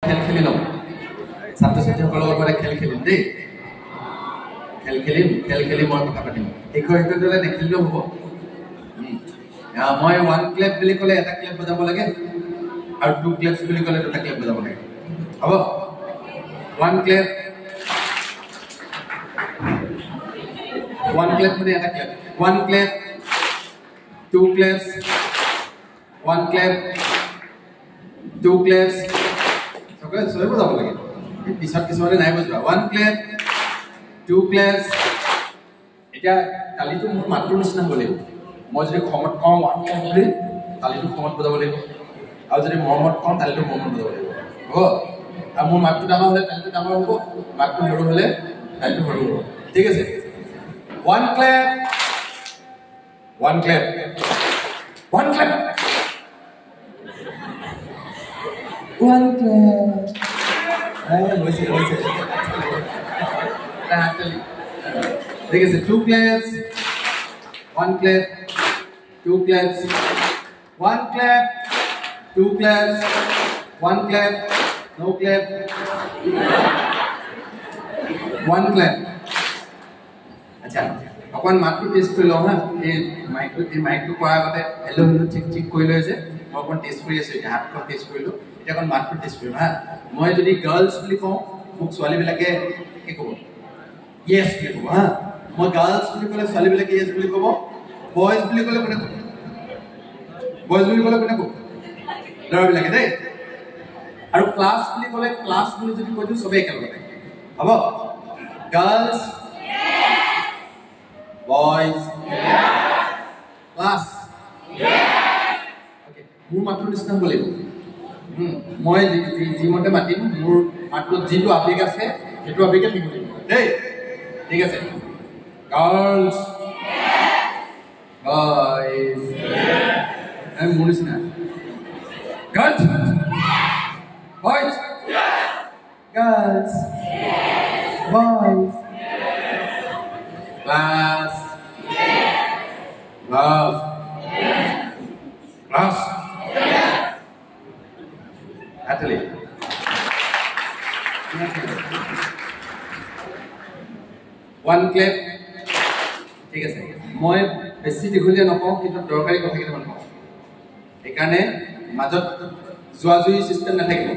খেল খেলি লম ছাত্ৰ ছাত্ৰীসকলৰ লগত খেল খেলিম দেই খেল খেলি মই কথা পাতিম শিক্ষকসকলে দেখিলেও হ'ব মই 1 ক্লেপ বুলি ক'লে এটা ক্লেপ বজাব লাগে আৰু 2 ক্লেপছ বুলি ক'লে দুটা ক্লেপ বজাব লাগে হ'ব 1 ক্লেপ 1 ক্লেপ মানে এটা ক্লেপ 1 ক্লেপ 2 ক্লেপছ 1 ক্লেপ 2 ক্লেপছ সবে বজাব লাগে পিছত কিছুমানে নাই বজোৱা 1 ক্লেপ 2 ক্লেপছ এটা তালিটো মোৰ মাত্ৰ নিচিনা হ'ব লাগিব মই যদি খমত কওঁ 1 ক্লেপ বুলি তালিটো খমত বজাব লাগিব আৰু যদি মৰমত কওঁ তালিটো মৰমত বজাব লাগিব হ'ব আৰু মোৰ মাতটো ডাঙৰ হ'লে তালিটো ডাঙৰ হ'ব মাতটো সৰু হ'লে তালিটো সৰু হ'ব ঠিক আছে 1 ক্লেপ 1 ক্লেপ 1 ক্লেপ 1 ক্লেপ হৈছে ঠিক আছে 2 ক্লেপছ 1 ক্লেপ 2 ক্লেপছ 1 ক্লেপ 2 ক্লেপছ 1 ক্লেপ no clap 1 clap আচ্ছা অকমান মাতটো টেষ্ট কৰি লওঁ হা এই মাইকটো কৰাৰ আগতে হেল্ল' হেল্ল' ঠিক কৰি লৈ যে মই অকমান টেষ্ট কৰি আছোঁ এতিয়া হাতখন টেষ্ট কৰিলোঁ এতিয়া অকণ মাতটো টেষ্ট কৰিম হা মই যদি গাৰ্লছ বুলি কওঁ মোক ছোৱালীবিলাকে কি ক'ব য়েছ বুলি ক'ব হা মই গাৰ্লছ বুলি ক'লে ছোৱালীবিলাকে য়েছ বুলি ক'ব বয়জ বুলি ক'লে কোনে ক'ব বয়জ বুলি ক'লে কোনে ক'ব ল'ৰাবিলাকে দেই আৰু ক্লাছ বুলি ক'লে ক্লাছ বুলি যদি কৈ দিওঁ চবেই একেলগতে হ'ব গাৰ্লছ বয়জ ক্লাছ মোৰ মাতটোৰ নিচিনা হ'ব লাগিব মই যিমতে মাতিম মোৰ মাতটোত যিটো আৱেগ আছে সেইটো আৱেগে থাকিব লাগিব দেই ঠিক আছে গাৰ্লছ বয়জ মোৰ নিচিনা girls boys girls boys class love class athlete one clap ঠিক আছে মই বেছি দীঘলীয়া নকওঁ কিন্তু দৰকাৰী কথা কেইটামান কওঁ সেইকাৰণে মাজত জুৱাজুই চিষ্টেম নাথাকিব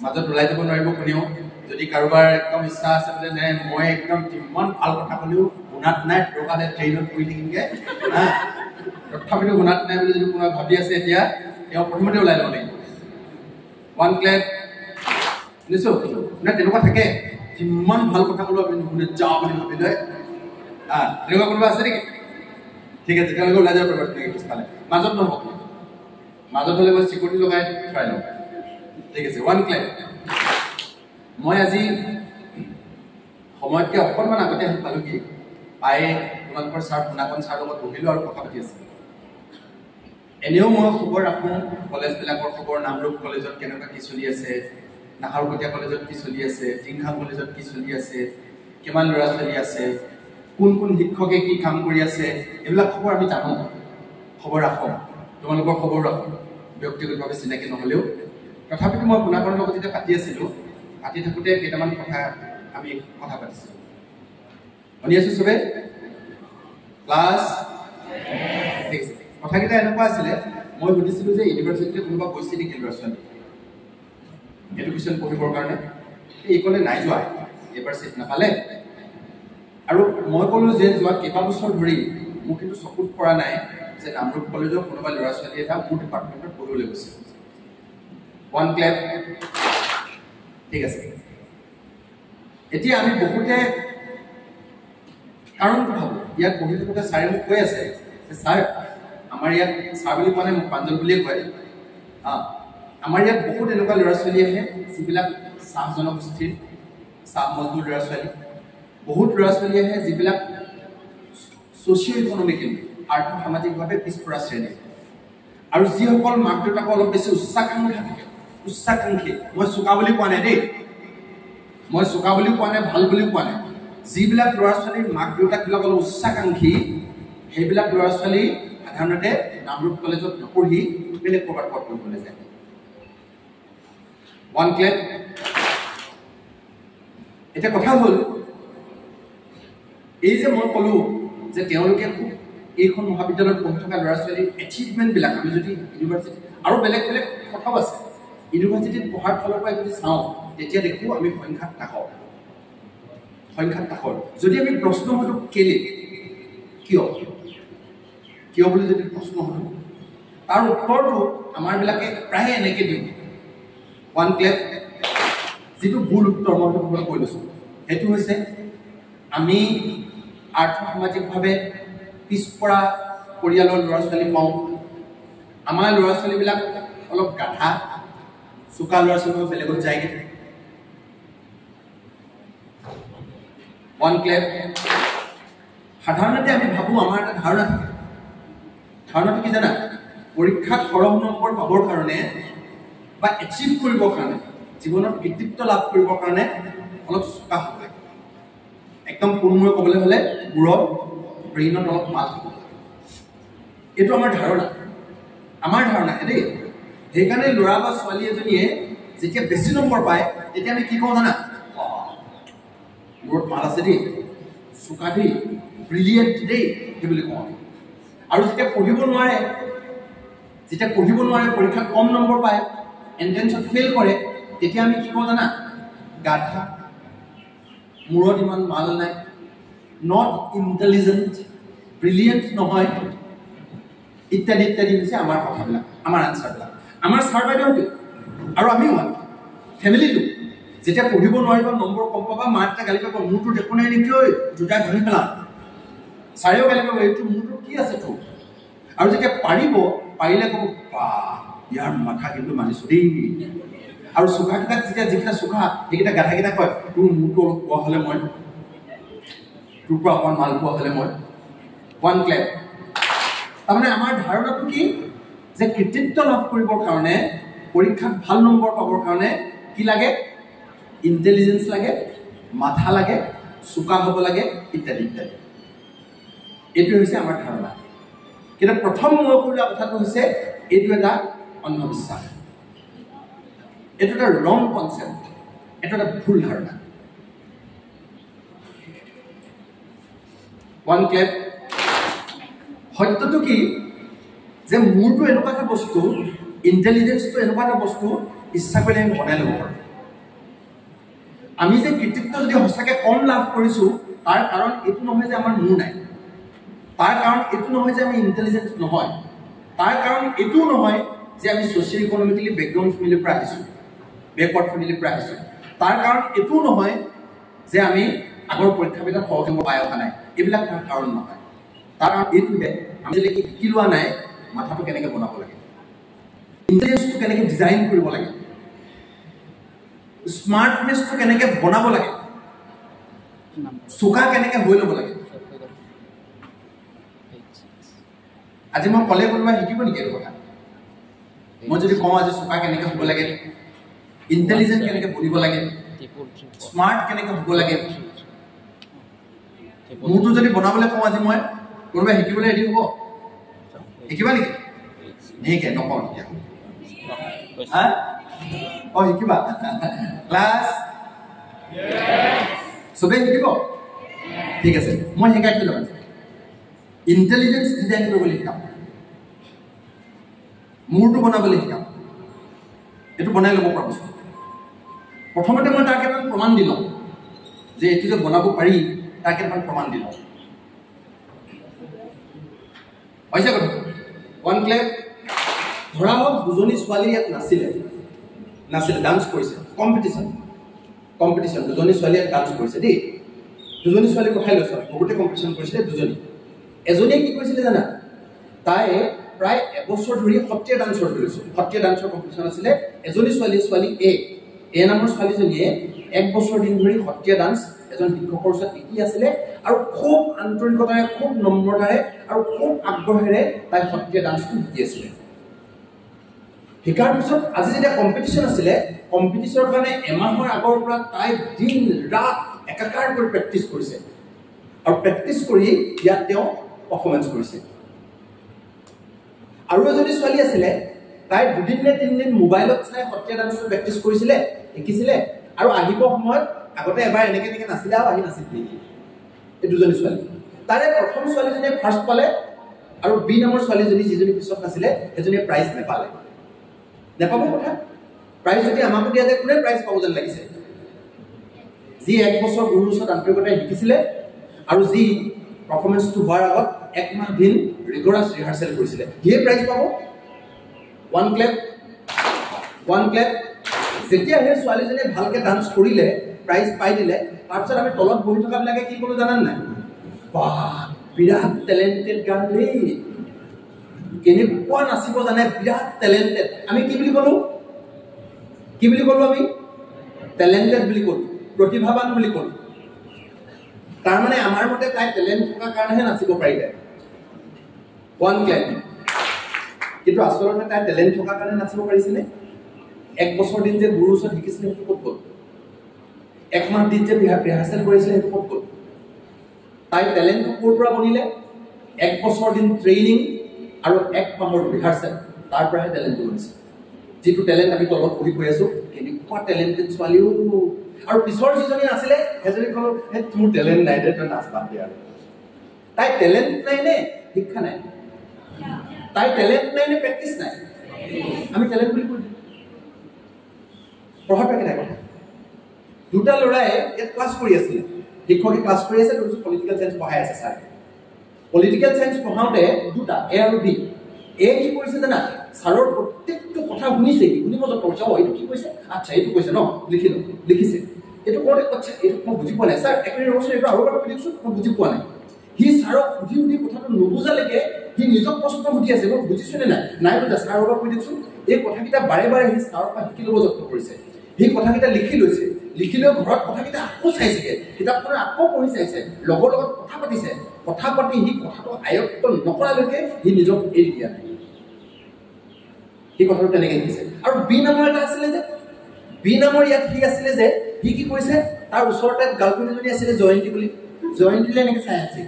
মাজত ওলাই যাব নোৱাৰিব কোনেও যদি কাৰোবাৰ একদম ইচ্ছা আছে বোলে নাই মই একদম যিমান ভাল কথা ক'লেও শুনাত নাই দৰকাৰে ট্ৰেইনত কৰি থাকিমগৈ তথাপিতো শুনাত নাই বুলি যদি কোনোবাই ভাবি আছে এতিয়া তেওঁ প্ৰথমতে ওলাই যাব লাগিব 1 ক্লেপ শুনিছোঁ নে তেনেকুৱা থাকে যিমান ভাল কথা ক'লেও আপুনি নুশুনে যাওঁ বুলি ভাবি লয় তেনেকুৱা কোনোবা আছে নেকি ঠিক আছে তেওঁলোকে ওলাই যাব পাৰিব তেনেকৈ পিছফালে মাজত নহ'ব মাজত হ'লে মই চিকিউৰিটি লগাই থৈ লওঁ ঠিক আছে 1 ক্লেপ মই আজি সময়তকৈ অকণমান আগতে আহি পালোঁ কি পাই তোমালোকৰ ছাৰ শুনাকণ ছাৰ লগত বহিলোঁ আৰু কথা পাতি আছিলোঁ এনেও মই খবৰ ৰাখোঁ কলেজবিলাকৰ খবৰ নামৰূপ কলেজত কেনেকুৱা কি চলি আছে নাহৰকটীয়া কলেজত কি চলি আছে জিংখাম কলেজত কি চলি আছে কিমান ল'ৰা ছোৱালী আছে কোন কোন শিক্ষকে কি কাম কৰি আছে এইবিলাক খবৰ আমি জানো খবৰ ৰাখোঁ তোমালোকৰ খবৰ ৰাখোঁ ব্যক্তিগতভাৱে চিনাকি নহ'লেও তথাপিতো মই শুনাকণৰ লগত যেতিয়া পাতি আছিলোঁ পাতি থাকোঁতে কেইটামান কথা আমি কথা পাতিছিলোঁ শুনি আছোঁ চবে ক্লাছ ঠিক আছে কথাকেইটা এনেকুৱা আছিলে মই সুধিছিলোঁ যে ইউনিভাৰ্চিটিত কোনোবা গৈছে নেকি ল'ৰা ছোৱালী এডুকেশ্যন পঢ়িবৰ কাৰণে এই ক'লে নাই যোৱা এইবাৰ চিট নাপালে আৰু মই ক'লোঁ যে যোৱা কেইবাবছৰ ধৰি মোৰ কিন্তু চকুত পৰা নাই যে নামৰূপ কলেজৰ কোনোবা ল'ৰা ছোৱালী এটা মোৰ ডিপাৰ্টমেণ্টত পঢ়িবলৈ গৈছে 1 ক্লেপ ঠিক আছে এতিয়া আমি বহুতে কাৰণটো ভাবোঁ ইয়াত বহি থাকোঁতে ছাৰে মোক কৈ আছে যে ছাৰ আমাৰ ইয়াত ছাৰ বুলি কোৱা নাই মোক প্ৰাঞ্জল বুলিয়ে কয় আমাৰ ইয়াত বহুত এনেকুৱা ল'ৰা ছোৱালী আহে যিবিলাক চাহ জনগোষ্ঠীৰ চাহ মজদুৰ ল'ৰা ছোৱালী বহুত ল'ৰা ছোৱালী আহে যিবিলাক ছ'চিঅ' ইকনমিকেলি আৰ্থ সামাজিকভাৱে পিছপৰা শ্ৰেণীৰ আৰু যিসকল মাক দেউতাকৰ অলপ বেছি উচ্চাকাংক্ষা থাকে উচ্চাকাংক্ষী মই চোকা বুলি কোৱা নাই দেই মই চোকা বুলিও কোৱা নাই ভাল বুলিও কোৱা নাই যিবিলাক ল'ৰা ছোৱালীৰ মাক দেউতাকবিলাক অলপ উচ্চাকাংক্ষী সেইবিলাক ল'ৰা ছোৱালী সাধাৰণতে নামৰূপ কলেজত নপঢ়ি বেলেগ ক'ৰবাত পঢ়িবলৈ যায় One clap. এটা কথা হল এই যে মই কলো যে তেওঁলোকে এইখন মহাবিদ্যালয়ত পঢ়ি থকা ল'ৰা ছোৱালীৰ এচিভমেণ্ট বিলাক আমি যদি ইউনিভাৰ্চিটি আৰু বেলেগ বেলেগ কথাও আছে ইউনিভাৰ্চিটিত পঢ়াৰ ফালৰ পৰা যদি চাওঁ তেতিয়া দেখো আমি সংখ্যাত তাকৰ যদি আমি প্ৰশ্ন হলো কেলে কিয় বুলি যদি প্ৰশ্ন হলো তাৰ উত্তৰটো আমাৰ বিলাকে প্ৰায় এনেকে দিওঁ ওৱান ক্লেপ যিটো ভুল উত্তৰ মই তোমাক কৈ লৈছো সেইটো হৈছে আমি আৰ্থ সামাজিকভাৱে পিছপৰা পৰিয়ালৰ ল'ৰা ছোৱালী পাওঁ আমাৰ ল'ৰা ছোৱালীবিলাক অলপ গাধা চোকা ল'ৰা ছোৱালী বেলেগত যায়গৈ ওৱান ক্লেপ সাধাৰণতে আমি ভাবোঁ আমাৰ এটা ধাৰণাটো কি জানা পৰীক্ষাত সৰহ নম্বৰ পাবৰ কাৰণে বা এচিভ কৰিবৰ কাৰণে জীৱনত কৃতিত্ব লাভ কৰিবৰ কাৰণে অলপ চোকা হ'ব লাগে একদম পুনমূৰে ক'বলৈ হ'লে মূৰত ব্ৰেইনত অলপ মাল হ'ব এইটো আমাৰ ধাৰণা দেই সেইকাৰণে ল'ৰা বা ছোৱালী এজনীয়ে যেতিয়া বেছি নম্বৰ পায় তেতিয়া আমি কি কওঁ জানা মূৰত মাল আছে দেই চোকা দেই ব্ৰিলিয়েণ্ট দেই সেই বুলি কওঁ আৰু যেতিয়া পঢ়িব নোৱাৰে পৰীক্ষাত কম নম্বৰ পায় এন্ট্ৰেন্সত ফেইল কৰে তেতিয়া আমি কি কওঁ জানা গাধা মূৰত ইমান মাল নাই নট ইণ্টেলিজেণ্ট ব্ৰিলিয়েণ্ট নহয় ইত্যাদি হৈছে আমাৰ কথাবিলাক আমাৰ আনচাৰবিলাক আমাৰ ছাৰ বাইদেউটো আৰু আমিও ফেমিলিটো যেতিয়া পঢ়িব নোৱাৰিব নম্বৰ কম পাবা মাক এটা গালি পাব মোৰটো একো নাই নেকি ঐ দুটা ঘামি পেলাম ছাৰেও গালি পাব এইটো মোৰটো কি আছে তোৰ আৰু যেতিয়া পাৰিলে ক'ব বা ইয়াৰ মাথা কিন্তু মানিছো দেই আৰু চোকাকেইটাক যেতিয়া যিকেইটা চোকা সেইকেইটা গাধাকেইটা কয় তোৰ মোৰটো অলপ পোৱা হ'লে মই তোৰ পৰা অকণমান মাল পোৱা হ'লে মই ওৱান ক্লেপ তাৰমানে আমাৰ ধাৰণাটো কি যে কৃতিত্ব লাভ কৰিবৰ কাৰণে পৰীক্ষাত ভাল নম্বৰ পাবৰ কাৰণে কি লাগে ইণ্টেলিজেঞ্চ লাগে মাথা লাগে চোকা হ'ব লাগে ইত্যাদি এইটো হৈছে আমাৰ ধাৰণা কিন্তু প্ৰথম মই কোৱা কথাটো হৈছে এইটো এটা অন্ধবিশ্বাস এইটো এটা ৰং কনচেপ্ট এইটো এটা ভুল ধাৰণা ওৱান ক্লেপ সত্যটো কি যে মোৰটো এনেকুৱা এটা বস্তু ইণ্টেলিজেঞ্চটো এনেকুৱা এটা বস্তু ইচ্ছা কৰিলে আমি বনাই ল'ব পাৰোঁ আমি যে কৃতিত্ব যদি সঁচাকৈ কম লাভ কৰিছোঁ তাৰ কাৰণ এইটো নহয় যে আমাৰ মূৰ নাই তাৰ কাৰণ এইটো নহয় যে আমি ইণ্টেলিজেঞ্চ নহয় তাৰ কাৰণ এইটোও নহয় যে আমি ছ'চিয়েল ইকনমিকেলি বেকগ্ৰাউণ্ড ফেমিলিৰ পৰা আহিছোঁ বেকৱাৰ্ড ফেমিলিৰ পৰা আহিছোঁ তাৰ কাৰণ এইটোও নহয় যে আমি আগৰ পৰীক্ষাবিলাক সহজে পাই অহা নাই এইবিলাক তাৰ কাৰণ নহয় তাৰ কাৰণ এইটোহে আমি যদি শিকি লোৱা নাই মাথাটো কেনেকৈ বনাব লাগে ইণ্টেলিজেঞ্চটো কেনেকৈ ডিজাইন কৰিব লাগে স্মাৰ্টনেছটো কেনেকৈ বনাব লাগে চোকা কেনেকৈ হৈ ল'ব লাগে আজি মই ক'লে কোনোবাই শিকিব নেকি এইটো কথা মই যদি কওঁ আজি চোকা কেনেকৈ হ'ব লাগে ইণ্টেলিজেণ্ট কেনেকৈ বনিব লাগে স্মাৰ্ট কেনেকৈ হ'ব লাগে মোৰটো যদি বনাবলৈ কওঁ আজি মই কোনোবাই শিকিবলৈ ৰেডি হ'ব শিকিবা নেকি নিশিকে নকওঁ এতিয়া শিকিবা ক্লাছ চবেই শিকিব ঠিক আছে মই শিকাই থৈ ল'ম ইণ্টেলিজেঞ্চ ডিজাইন কৰিবলৈ শিকাম মোৰটো বনাবলৈ শিকাম এইটো বনাই ল'ব পৰা বস্তু প্ৰথমতে মই তাৰ কেইটামান প্ৰমাণ দি লওঁ যে এইটো যে বনাব পাৰি তাৰ কেইটামান প্ৰমাণ দি লওঁ হৈছে কথা ওৱান ক্লেপ ধৰা হওক দুজনী ছোৱালী ইয়াত নাছিলে ডান্স কৰিছে কম্পিটিশ্যন দুজনী ছোৱালী ইয়াত ডান্স কৰিছে দেই দুজনী ছোৱালী পঠাই লৈছে বহুতে কম্পিটিশ্যন কৰিছিলে দুজনী এজনীয়ে কি কৰিছিলে জানা তাই প্ৰায় এবছৰ ধৰি সত্ৰীয়া ডান্সৰ কম্পিটিশ্যন আছিলে এজনী ছোৱালী এ নামৰ ছোৱালীজনীয়ে এক বছৰ দিন ধৰি সত্ৰীয়া ডান্স এজন শিক্ষকৰ ওচৰত শিকি আছিলে আৰু খুব আন্তৰিকতাৰে খুব নম্ৰতাৰে আৰু খুব আগ্ৰহেৰে তাই সত্ৰীয়া ডান্সটো শিকি আছিলে শিকাৰ পিছত আজি যেতিয়া কম্পিটিশ্যন আছিলে কম্পিটিশ্যনৰ কাৰণে এমাহৰ আগৰ পৰা তাই দিন ৰাত একাকাৰ কৰি প্ৰেক্টিছ কৰিছে আৰু প্ৰেক্টিছ কৰি ইয়াত তেওঁ পাৰফৰ্মেঞ্চ কৰিছে আৰু এজনী ছোৱালী আছিলে তাই 2 দিন নে 3 দিন মোবাইলত চাই সত্ৰীয়া ডান্সৰ প্ৰেক্টিছ কৰিছিলে শিকিছিলে আৰু আহিব সময়ত আগতে এবাৰ এনেকে নাছিলে আৰু আহি নাছিলে এই দুজনী ছোৱালী তাৰে প্ৰথম ছোৱালীজনীয়ে ফাৰ্ষ্ট পালে আৰু বি নামৰ ছোৱালীজনী যিজনী পিছত নাছিলে সেইজনীয়ে প্ৰাইজ নেপালে নেপাব কথা প্ৰাইজ যদি আমাকো দিয়া যায় কোনে প্ৰাইজ পাব যেন লাগিছে যি 1 বছৰ গুৰুৰ ওচৰত আন্তৰিকতাৰে শিকিছিলে আৰু যি পাৰফৰ্মেন্সটো হোৱাৰ আগত 1 মাহ দিন ৰিগৰাছ ৰিহাৰ্সেল কৰিছিলে হিয়ে প্ৰাইজ পাব one clap যেতিয়া হে ছোৱালীজনীয়ে ভালকে ডান্স কৰিলে প্ৰাইজ পাই দিলে তাৰপিছত আমি তলত বহি থকা বিলাকে কি কলো জানান নাই বাহ বিৰাট টেলেন্টেড গাৰ্ল দেই কেনেকুৱা নাচিব জানে বিৰাট টেলেন্টেড আমি কি বুলি কলো আমি টেলেন্টেড বুলি কলো প্ৰতিভাবান বুলি কলো তাৰ মানে আমাৰ মতে তাই টেলেন্ট থকা কাৰণেহে নাচিব পাৰিলে one clap কিন্তু আসলতে তাই টেলেন্ট থকা কাৰণে নাচিব পাৰিছিলে 1 বছৰ দিন যে গুৰুৰ ওচৰত শিকিছিলে সেইটো ক'ত গ'ল 1 মাহ দিন যে ৰিহাৰ্সেল কৰিছিলে সেইটো ক'ত গ'ল তাই টেলেন্ট ক'ৰ পৰা বনিলে 1 বছৰ দিন ট্ৰেইনিং আৰু 1 মাহৰ ৰিহাৰ্সেল তাৰ পৰাহে টেলেন্ট বনিছে যিটো টেলেন্ট আমি তলত পঢ়ি কৈ আছো কেনেকুৱা টেলেন্টেড ছোৱালীও আৰু পিছৰ যিজনী আছিলে সেইজনী ক'লো হে তোৰ টেলেন্ট নাই দে তই নাচবা দিয়া তাই টেলেন্ট নাই নে শিক্ষা নাই তাই টেলেন্ট নাই নে প্ৰেক্টিছ নাই আমি টেলেন্ট বুলি কৈ পঢ়াটা কেনে কথা দুটা লৰাই ইয়াত ক্লাছ কৰি আছিল শিক্ষকে ক্লাছ কৰি আছে আৰু পলিটিকেল সায়েন্স পঢ়াই আছে স্যাৰ পলিটিকেল সায়েন্স পঢ়াওতে দুটা এ আৰু বি এ কি কৰিছে জানা স্যাৰৰ প্ৰত্যেকটো কথা শুনিছে শুনি মজা কৰিছে ও এইটো কি কৈছে আচ্ছা এইটো কৈছে ন লিখিছে এইটো কোনে আচ্ছা এইটো মই বুজি পোৱা নাই স্যাৰ একৰি ৰবছৰ এইটো আৰু কথা কৈছো মই বুজি পোৱা নাই হি স্যাৰক সুধি কথাটো নুবুজালৈকে হি নিজক প্ৰশ্ন সুধি আছে মই বুজিছনে নাই বুজা স্যাৰৰ পৰা কৈ দিছো এই কথাকিটা বাৰে বাৰে হি স্যাৰৰ পৰা শিকি ল'ব যত্ন কৰিছে হি কথাকিটা লিখি লৈছে লিখিলেও ঘৰত কথাকিটা আকৌ চাইছে কিতাপখন আকৌ পঢ়ি চাইছে লগৰ লগত কথা পাতি হি কথাটো আয়ত্ত নকৰালৈকে হি নিজক এৰি দিয়া নাই হি কথাটো তেনেকৈ শিকিছে আৰু বি নামৰ এটা আছিলে যে বি নামৰ ইয়াত হি আছিলে যে হি কি কৈছে তাৰ ওচৰতে গাৰ্লফ্ৰেণ্ড এজনী আছিলে জয়ন্তী বুলি জয়ন্তীলে এনেকৈ চাই আছে